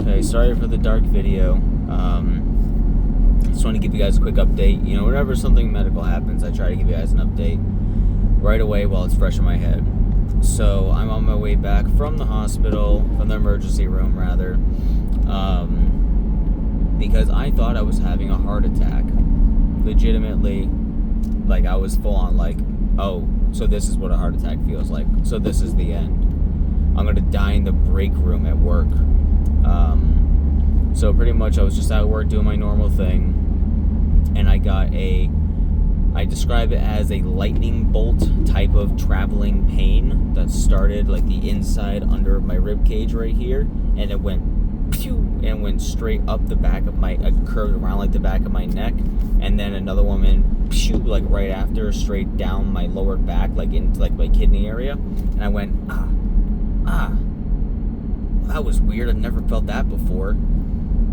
Hey, sorry for the dark video. Just want to give you guys a quick update. You know, whenever something medical happens, I try to give you guys an update right away while it's fresh in my head. So I'm on my way back from the hospital, from the emergency room rather, because I thought I was having a heart attack. Legitimately, like I was full on like, oh, so this is what a heart attack feels like. So this is the end. I'm going to die in the break room at work. So pretty much I was just at work doing my normal thing, and I describe it as a lightning bolt type of traveling pain that started like the inside under my rib cage right here, and it went pew, and went straight up the back of my, curved around like the back of my neck, and then another one pew, like right after, straight down my lower back, like into like my kidney area, and I went that was weird. I've never felt that before.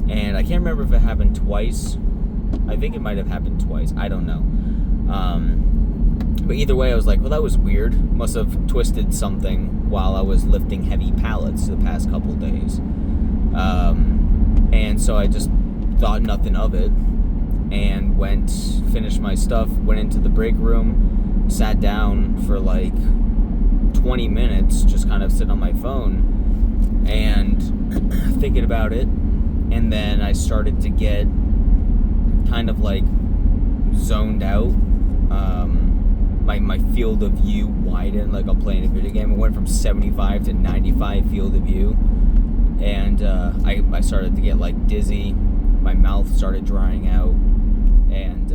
And I can't remember if it happened twice. I think it might have happened twice. I don't know. But either way, I was like, well, that was weird. Must have twisted something while I was lifting heavy pallets the past couple days. And so I just thought nothing of it and finished my stuff, went into the break room, sat down for like 20 minutes, just kind of sitting on my phone and thinking about it. And then I started to get kind of like zoned out. My field of view widened like I'm playing a video game. It went from 75 to 95 field of view. And I started to get like dizzy. My mouth started drying out. And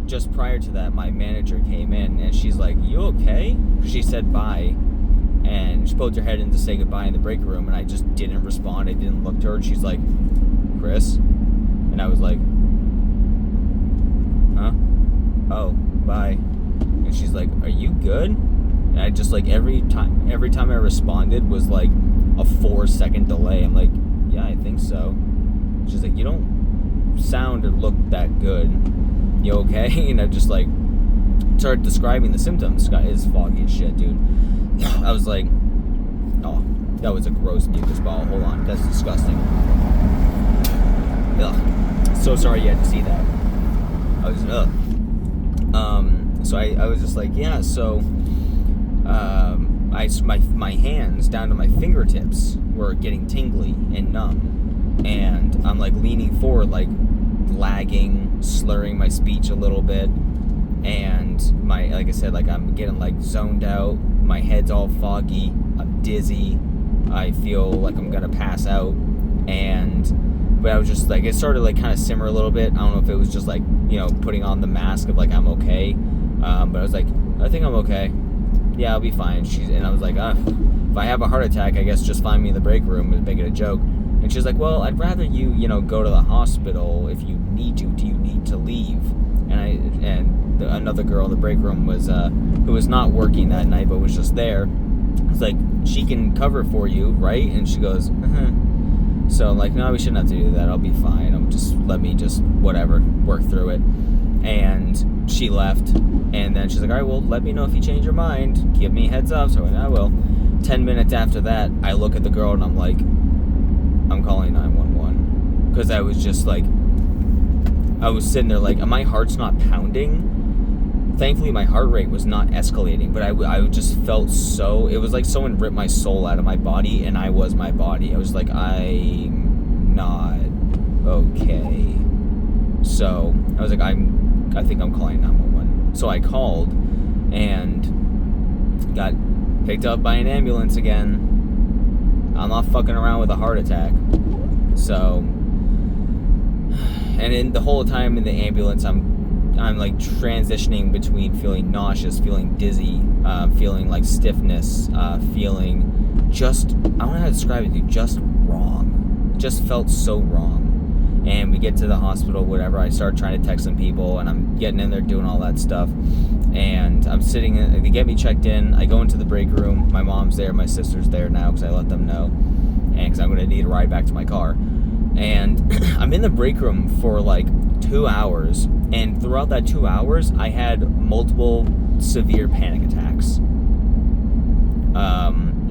just prior to that, my manager came in and she's like, "You okay?" She said bye. And she poked her head in to say goodbye in the break room, and I just didn't respond. I didn't look to her, and she's like, "Chris?" And I was like, "Huh? Oh, bye." And she's like, "Are you good?" And I just like, every time I responded was like a 4-second delay. I'm like, "Yeah, I think so." She's like, "You don't sound or look that good. You okay?" And I just like started describing the symptoms. Scott is foggy as shit, dude. I was like, oh, that was a gross mucus ball. Hold on, that's disgusting. Ugh. So sorry you had to see that. So I was just like, yeah, so my hands down to my fingertips were getting tingly and numb. And I'm like leaning forward, like lagging, slurring my speech a little bit. And like I said, like I'm getting like zoned out. My head's all foggy. I'm dizzy. I feel like I'm gonna pass out. But I was just like, it started like kind of simmer a little bit. I don't know if it was just like, you know, putting on the mask of like I'm okay. But I was like, I think I'm okay. Yeah, I'll be fine. And I was like, if I have a heart attack, I guess just find me in the break room and make it a joke. And she's like, well, I'd rather you go to the hospital if you need to. Do you need to leave? And another girl in the break room was who was not working that night but was just there. I was like, she can cover for you, right? And she goes, So I'm like, no, we shouldn't have to do that. I'll be fine. Let me whatever, work through it. And she left. And then she's like, all right, well, let me know if you change your mind. Give me a heads up. So I will. 10 minutes after that, I look at the girl and I'm like, I'm calling 911. Because I was just like, I was sitting there like, my heart's not pounding. Thankfully, my heart rate was not escalating, but I just felt it was like someone ripped my soul out of my body, and I was my body. I was like, I'm not okay. So I was like, I think I'm calling 911. So I called and got picked up by an ambulance again. I'm not fucking around with a heart attack. So, and in the whole time in the ambulance, I'm like transitioning between feeling nauseous, feeling dizzy, feeling like stiffness, feeling just, I don't know how to describe it, dude, just wrong. Just felt so wrong. And we get to the hospital, whatever, I start trying to text some people, and I'm getting in there doing all that stuff. And I'm sitting, they get me checked in, I go into the break room, my mom's there, my sister's there now, because I let them know, and because I'm going to need a ride back to my car. And I'm in the break room for like 2 hours, and throughout that 2 hours, I had multiple severe panic attacks.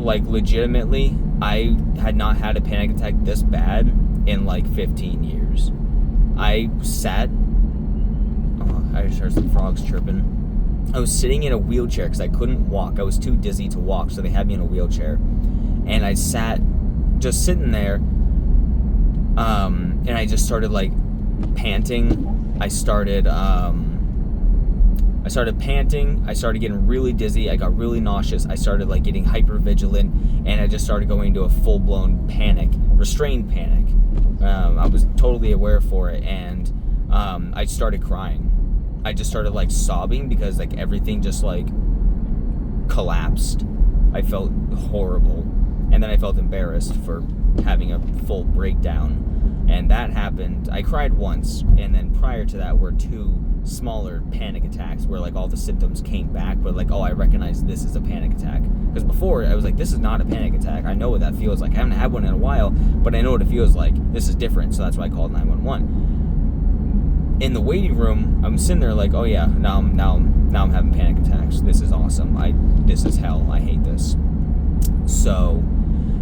like, legitimately, I had not had a panic attack this bad in, like, 15 years. I sat... Oh, I just heard some frogs chirping. I was sitting in a wheelchair because I couldn't walk. I was too dizzy to walk, so they had me in a wheelchair. And I sat, just sitting there, and I just started, like, panting. I started panting. I started getting really dizzy. I got really nauseous. I started, like, getting hyper vigilant, and I just started going into a full-blown panic, restrained panic. I was totally aware for it, and I started crying. I just started, like, sobbing because, like, everything just, like, collapsed. I felt horrible, and then I felt embarrassed for having a full breakdown, and that happened. I cried once, and then prior to that were 2 smaller panic attacks where, like, all the symptoms came back, but, like, oh, I recognize this is a panic attack. Because before, I was like, this is not a panic attack. I know what that feels like. I haven't had one in a while, but I know what it feels like. This is different, so that's why I called 911. In the waiting room, I'm sitting there like, oh yeah, now I'm having panic attacks. This is awesome. This is hell. I hate this. So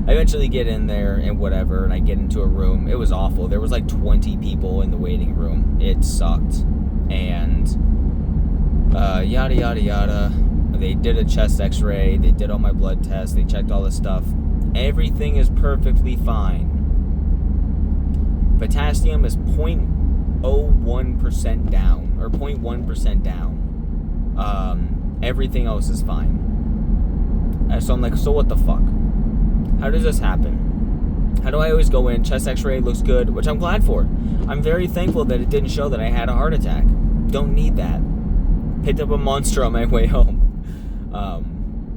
I eventually get in there and whatever, and I get into a room. It was awful. There was like 20 people in the waiting room. It sucked. And yada, yada, yada. They did a chest x-ray. They did all my blood tests. They checked all this stuff. Everything is perfectly fine. Potassium is 0.01% down, or 0.1% down. Everything else is fine. And so I'm like, so what the fuck? How does this happen? How do I always go in, chest x-ray looks good, which I'm glad for. I'm very thankful that it didn't show that I had a heart attack. Don't need that. Picked up a Monster on my way home.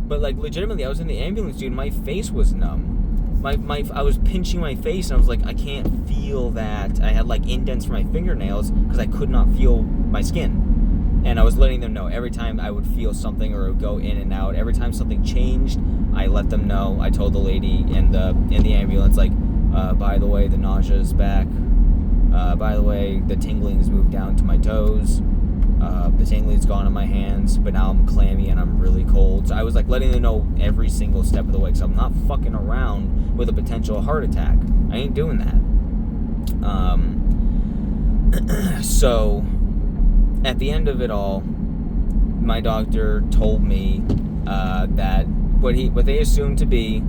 But, like, legitimately, I was in the ambulance, dude, my face was numb. I was pinching my face, and I was like, I can't feel that. I had, like, indents for my fingernails because I could not feel my skin. And I was letting them know every time I would feel something or it would go in and out. Every time something changed, I let them know. I told the lady in the ambulance, like, by the way, the nausea is back. By the way, the tingling has moved down to my toes. The tingling's gone in my hands, but now I'm clammy and I'm really cold. So I was, like, letting them know every single step of the way, because I'm not fucking around with a potential heart attack. I ain't doing that. So at the end of it all, my doctor told me that what they assumed to be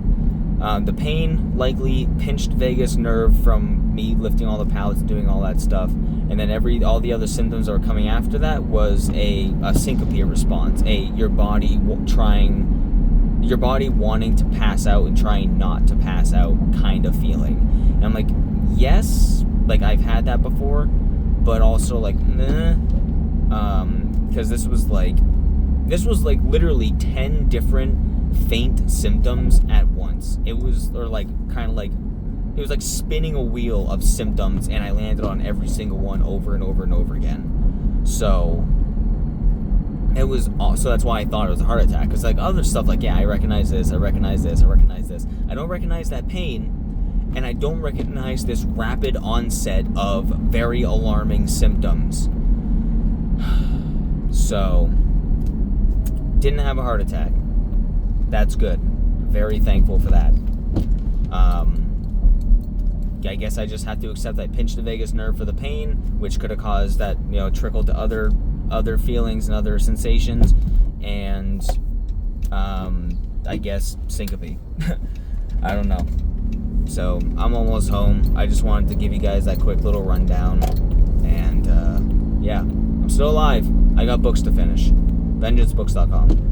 the pain likely pinched vagus nerve from me lifting all the pallets and doing all that stuff, and then all the other symptoms that were coming after that was a syncope response, your body wanting to pass out and trying not to pass out kind of feeling. And I'm like, yes, like, I've had that before, but also, like, nah, because this was like literally 10 different faint symptoms at once. It was like spinning a wheel of symptoms, and I landed on every single one over and over and over again. So it was, so that's why I thought it was a heart attack. Because, like, other stuff, like, yeah, I recognize this, I recognize this, I recognize this. I don't recognize that pain, and I don't recognize this rapid onset of very alarming symptoms. So, didn't have a heart attack. That's good. Very thankful for that. I guess I just have to accept I pinched the vagus nerve for the pain, which could have caused that, trickle to other feelings and other sensations, and I guess syncope. I don't know. So I'm almost home. I just wanted to give you guys that quick little rundown, and yeah, I'm still alive. I got books to finish. VengeanceBooks.com.